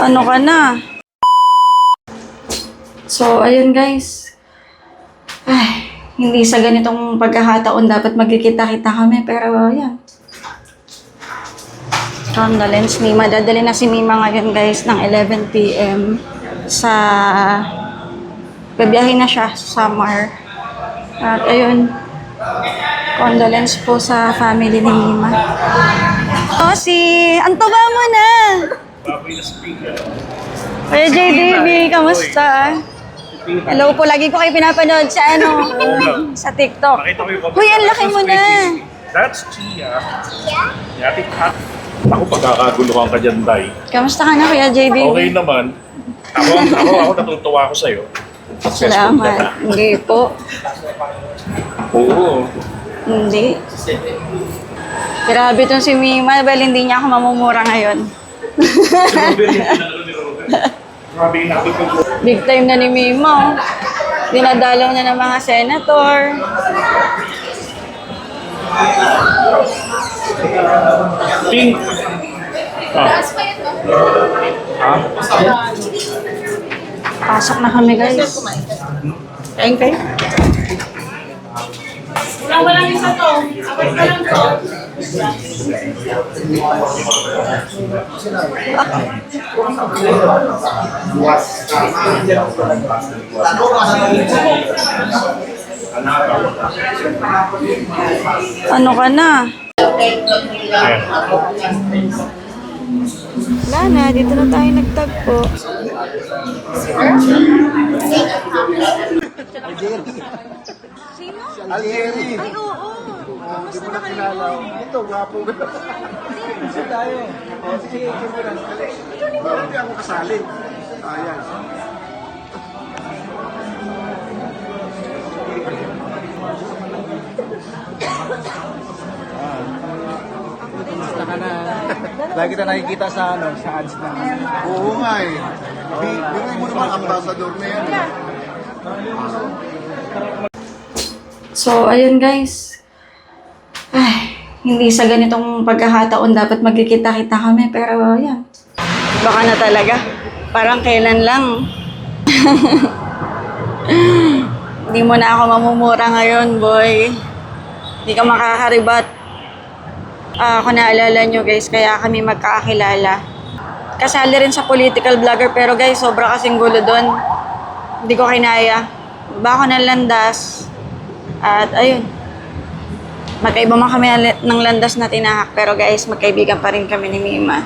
Ano ka na? So, ayun guys. Ay, hindi sa ganitong pagkakataon dapat magkikita-kita kami. Pero, yan. Condolence, Mima. Dadali na si Mima ngayon guys ng 11 PM sa... Babiyahin na siya sa Samar. At ayun. Condolence po sa family ni Mima. Oh, Anto ba mo na? Kuya JDB, kamusta? Hello po, lagi ko kayo pinapanood sa sa TikTok. Uy, ang laki mo na. That's Chia. Yati Kat. Ako pagkakaguluhan ka dyan, Day. Kamusta ka na, Kuya JDB? Okay naman. Ako natutuwa ako sa'yo. Salamat. Hindi po. Oo. Hindi. Grabe itong si Mima, dahil hindi niya ako mamumura ngayon. Big time na ni Mima. Dinadalaw na ng mga senator. Pink. Pasok na kami, guys. Kain kayo? Walang isa to. Abot ka lang to. Ano ka na? Wala na, dito na tayo nagtagpo. Sino? Algeri. Ay, oo. Hindi mo na kilala. Ito, gwapo. Isa tayo. Sige, hindi ako kasali. Ayan. Lagi kita nakikita sa sa ads na. Oo nga eh. Bigay mo naman ambassador na yan. So, ayun guys. Ay, hindi sa ganitong pagkakataon dapat magkikita-kita kami. Pero, yan. Baka na talaga. Parang kailan lang. Hindi mo na ako mamumura ngayon, boy. Hindi ka makakaribat. Kung naalala nyo guys, kaya kami magkakakilala. Kasali rin sa political vlogger, pero guys, sobra kasing gulo doon. Hindi ko kinaya. Bako ng landas. At ayun. Magkaiba man kami ng landas na tinahak, pero guys, magkaibigan pa rin kami ni Mima.